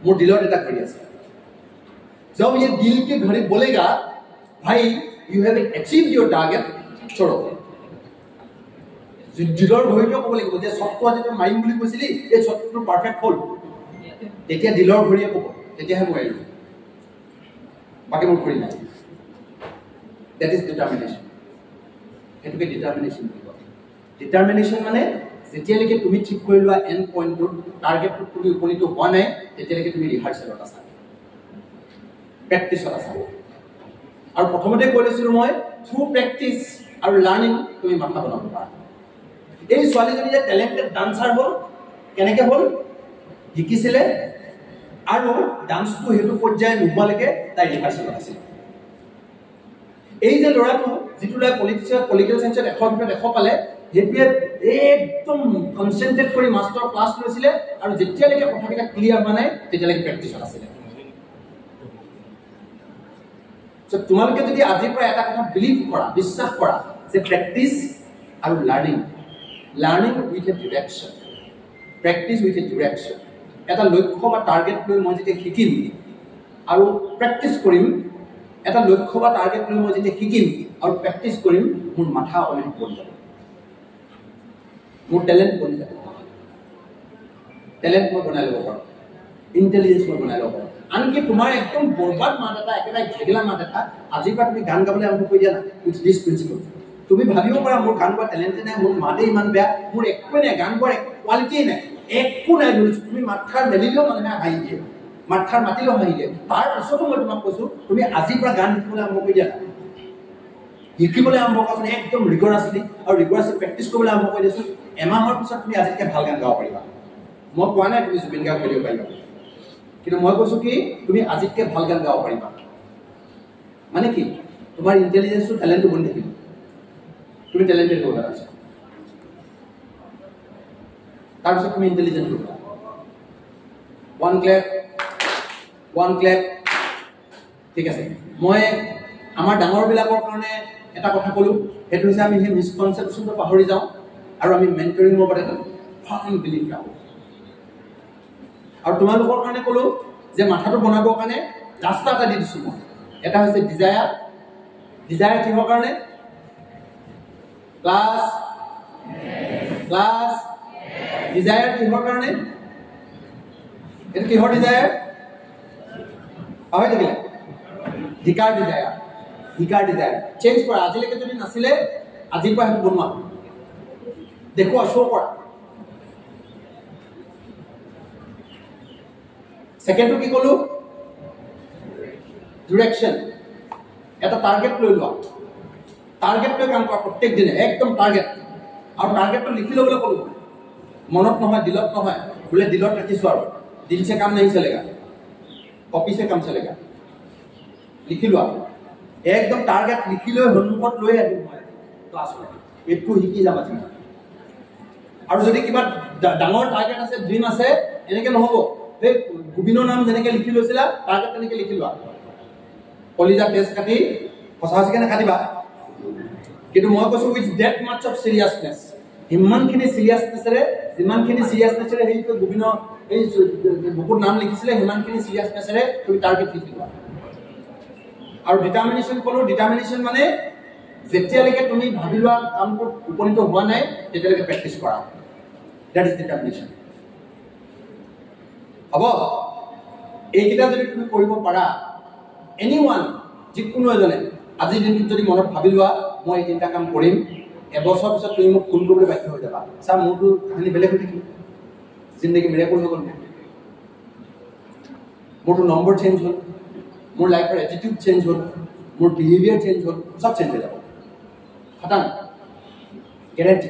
মোৰ দিলত এটা ঘড়ী আছে जब ये दिल के घड़ी बोलेगा भाई you have achieved your target छोड़ो दिलर घड़ीটো ক'ব লাগিব যে সত্য আজি তুমি মাইম বুলি কৈছিলি এই সত্যটো পারফেক্ট হল তেতিয়া দিলৰ ঘড়ীয়ে ক'ব তেতিয়াহে মই এৰিম বাকি মোৰ ঘড়ী নাই that is determination এটোকে ডিটাৰমিনেশ্যন বুলি কয় ডিটাৰমিনেশ্যন মানে যেতিয়ালৈকে তুমি ঠিক কৰি লোৱা এন্ড পইণ্টটো টাৰ্গেটটো তুমি উপনীত হোৱা নাই তেতিয়ালৈকে তুমি ৰিহাৰ্সেলত আছা প্ৰেক্টিছত আছা আৰু প্ৰথমতে কৈ লৈছিলো মই থ্ৰু প্ৰেক্টিছ আৰু লাৰ্নিং তুমি মাথা বনাব পাৰা এই ছোৱালীজনী যে টেলেন্টেড ডান্সাৰ হ'ল কেনেকৈ হ'ল শিকিছিলে আৰু ডান্সটো হেতু পৰ্যায় নোহোৱালৈকে তাই ৰিহাৰ্সেলত আছিল এই যে ল'ৰাটো যিটো ল'ৰাই পলিটিকেল সায়েন্সত 100 ভিতৰত 100 পালে হেপিয়ে একদম কনসেন্ট্ৰেট কৰি মাস্টাৰ ক্লাছ লৈছিলে আৰু যেতিয়ালৈকে কথাবিলাক ক্লিয়াৰ হোৱা নাই তেতিয়ালৈকে প্ৰেক্টিছত আছিল সো তোমালোকে যদি আজিৰ পৰা এটা কথা বিলিভ কৰা বিশ্বাস কৰা যে প্ৰেক্টিছ আৰু learning with a direction practice with a direction এটা লক্ষ্য বা টাৰ্গেট লৈ মই যেতিয়া শিকিম আৰু প্ৰেক্টিছ কৰিম এটা লক্ষ্য বা টাৰ্গেট লৈ মই যেতিয়া শিকিম আৰু প্ৰেক্টিছ কৰিম মোৰ মাথা অনেক বনি যাব মোৰ টেলেন্ট বনি যাব টেলেন্ট মই বনাই ল'ব পাৰোঁ ইন্টেলিজেন্স মই বনাই ল'ব পাৰোঁ আনকি তোমাৰ একদম বৰবাদ মাত এটা একেবাৰে ঘেগেলা মাত এটা আজিৰ পৰা তুমি গান গাবলৈ আৰম্ভ কৰি দিয়া না উইথ দিছ প্ৰিন্সিপল তুমি ভাবিব পাৰা মোৰ গান গোৱা টেলেণ্টে নাই মোৰ মাতে ইমান বেয়া মোৰ একোৱে নাই গান গোৱাৰ কোৱালিটিয়ে নাই একো নাই ধৰিছোঁ তুমি মাতষাৰ মেলিলেও মানুহে হাঁহি দিয়ে মাতষাৰ মাতিলেও হাঁহি দিয়ে তাৰ পিছতো মই তোমাক কৈছোঁ তুমি আজিৰ পৰা গান শিকিবলৈ আৰম্ভ কৰি দিয়া শিকিবলৈ আৰম্ভ কৰাচোন একদম ৰিগৰাছলি আৰু ৰিগৰাছলি প্ৰেক্টিছ কৰিবলৈ আৰম্ভ কৰি দিয়াচোন এমাহৰ পিছত তুমি আজিতকৈ ভাল গান গাব পাৰিবা মই কোৱা নাই তুমি জুবিন গাৰ্গ কৰিব পাৰিবা কিন্তু মই কৈছোঁ কি তুমি আজিতকৈ ভাল গান গাব পাৰিবা মানে কি তোমাৰ ইণ্টেলিজেন্সটো টেলেণ্টটো বনি থাকিব তুমি টেলেণ্টেড হ'ব আছা তাৰপিছত তুমি ইণ্টেলিজেন্ট হ'ব ওৱান ক্লেপ ঠিক আছে মই আমাৰ ডাঙৰবিলাকৰ কাৰণে এটা কথা ক'লোঁ সেইটো হৈছে আমি সেই মিছকনচেপশ্যনটো পাহৰি যাওঁ আৰু আমি মেণ্টৰিঙৰ ওপৰত এটা ফাৰ্ম বিলিভ ৰাখোঁ আৰু তোমালোকৰ কাৰণে ক'লোঁ যে মাথাটো বনাবৰ কাৰণে ৰাস্তা এটা দি দিছোঁ মই এটা হৈছে ডিজায়াৰ কিহৰ কাৰণে ক্লাছ ডিজায়াৰ কিহৰ কাৰণে এইটো কিহৰ ডিজায়াৰ পাহৰি থাকিলে ধিকাৰ ডিজায়াৰ চেঞ্জ কৰা আজিলৈকে যদি নাছিলে আজিৰ পৰা সেইটো বনোৱা দেখুওৱা শ্ব' কৰা সেকেন্ডটো কি ক'লো ডিৰেকশ্যন এটা টাৰ্গেট লৈ লোৱা টাৰ্গেট লৈ কাম কৰা প্ৰত্যেক দিনে একদম টাৰ্গেট আৰু টাৰ্গেটটো লিখি ল'বলৈ ক'লো মনত নহয় দিলত নহয় বোলে দিলত ৰাখিছোঁ আৰু দিল से काम नहीं चलेगा कॉपी से काम चलेगा लिखि लोৱা একদম টাৰ্গেট লিখি লৈ সন্মুখত লৈ আহিম মই ক্লাছত একটু শিকি যাবা তুমি আৰু যদি কিবা ডাঙৰ টাৰ্গেট আছে ড্ৰিম আছে এনেকে নহব এই গোবিনৰ নাম যেনেকে লিখি লৈছিলা টাৰ্গেট তেনেকে লিখি লোৱা কলিজা টেষ্ট কাটি সঁচা সঁচিকে নাকাটিবা কিন্তু মই কৈছো উইথ ডেট মাচ অফ সিৰিয়াছনেছ ইমানখিনি সিৰিয়াছনেছৰে যিমানখিনি সিৰিয়াছনেছৰে সেই বিভিন্ন এই বুকুত নাম লিখিছিলে সিমানখিনি সিৰিয়াছনেছৰে তুমি টাৰ্গেট লিখিবা আৰু ডিটাৰমিনেশ্যন কলো ডিটাৰমিনেশ্যন মানে যেতিয়ালৈকে তুমি ভাবি লোৱা কামটো উপনীত হোৱা নাই তেতিয়ালৈকে প্ৰেক্টিছ কৰা দ্যাট ইজ ডিটাৰমিনেশ্যন হ'ব এইকেইটা যদি তুমি কৰিব পাৰা এনিওৱান যিকোনো এজনে আজিৰ দিনটোত যদি মনত ভাবি লোৱা মই এই তিনিটা কাম কৰিম এবছৰ পিছত তুমি মোক ফোন কৰিবলৈ বাধ্য হৈ যাবা ছাৰ মোৰতো কাহিনী বেলেগ হৈ থাকিল জিন্দগী মিৰাকল হৈ গ'ল মোৰতো নম্বৰ চেঞ্জ হ'ল মোৰ লাইফৰ এটিটিউড চেঞ্জ হ'ল মোৰ বিহেভিয়াৰ চেঞ্জ হ'ল চব চেঞ্জ হৈ যাব খতম গেৰেণ্টি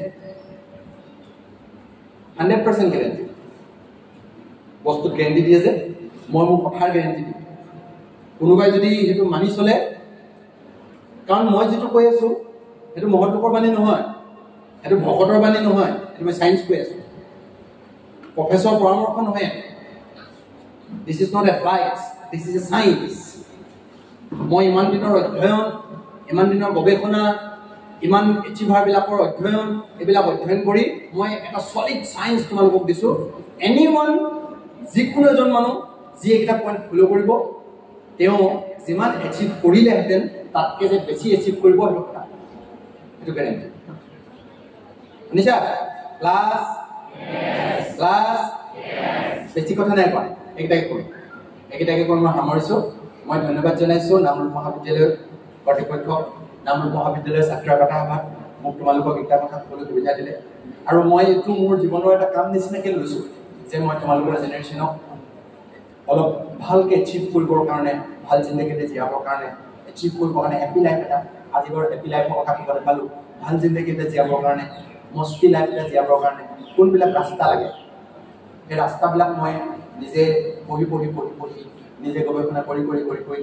100% গেৰেণ্টি বস্তুত গেৰেণ্টি দিয়ে যে মই মোৰ কথাৰ গেৰেণ্টি দিম কোনোবাই যদি সেইটো মানি চলে কাৰণ মই যিটো কৈ আছো সেইটো মহৎ লোকৰ বাণী নহয় সেইটো ভকতৰ বাণী নহয় সেইটো মই চায়েন্স কৈ আছো প্ৰফেচৰ পৰামৰ্শ নহয় this is not advice this is a science মই ইমান দিনৰ অধ্যয়ন ইমান দিনৰ গৱেষণা ইমান এচিভাৰবিলাকৰ অধ্যয়ন এইবিলাক অধ্যয়ন কৰি মই এটা সলিড চায়েন্স তোমালোকক দিছোঁ এনিৱান যিকোনো এজন মানুহ যি এইকেইটা পইণ্ট ফ'ল' কৰিব তেওঁ যিমান এচিভ কৰিলেহেঁতেন তাতকৈ যে বেছি এচিভ কৰিব সেইটো কথা এইটো গেৰেণ্টি শুনিছা ক্লাছ ক্লাছ বেছি কথা নাই কোৱা এইকেইটাকে কৰোঁ এইকেইটাকে কৈ মই সামৰিছোঁ মই ধন্যবাদ জনাইছোঁ নামৰূপ মহাবিদ্যালয়ৰ কৰ্তৃপক্ষক নামৰূপ মহাবিদ্যালয়ৰ ছাত্ৰ কথা সভাত মোক তোমালোকক এইকেইটা কথা ক'বলৈ সুবিধা দিলে আৰু মই এইটো মোৰ জীৱনৰ এটা কাম নিচিনাকৈ লৈছোঁ যে মই তোমালোকৰ জেনেৰেশ্যনক অলপ ভালকৈ এচিভ কৰিবৰ কাৰণে ভাল জিন্দগীতে জীয়াবৰ কাৰণে এচিভ কৰিবৰ কাৰণে হেপী লাইফ এটা আজি বাৰু হেপী লাইফৰ কথা ক'বলৈ পালোঁ ভাল জিন্দগীতে জীয়াবৰ কাৰণে মস্তি লাইফ এটা জীয়াবৰ কাৰণে কোনবিলাক ৰাস্তা লাগে সেই ৰাস্তাবিলাক মই নিজে পঢ়ি নিজে গৱেষণা কৰি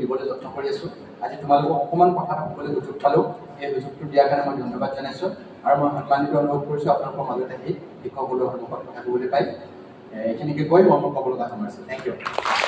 দিবলৈ যত্ন কৰি আছোঁ আজি তোমালোকক অকণমান কথা ক'বলৈ সুযোগ পালোঁ এই সুযোগটো দিয়াৰ কাৰণে মই ধন্যবাদ জনাইছোঁ আৰু মই সন্মানিত অনুভৱ কৰিছোঁ আপোনালোকৰ মাজতে আহি শিক্ষকসকলৰ সন্মুখত কথা ক'বলৈ পাই এইখিনিকে কৈ মই মোৰ ক'ব লগা সামৰিছোঁ থেংক ইউ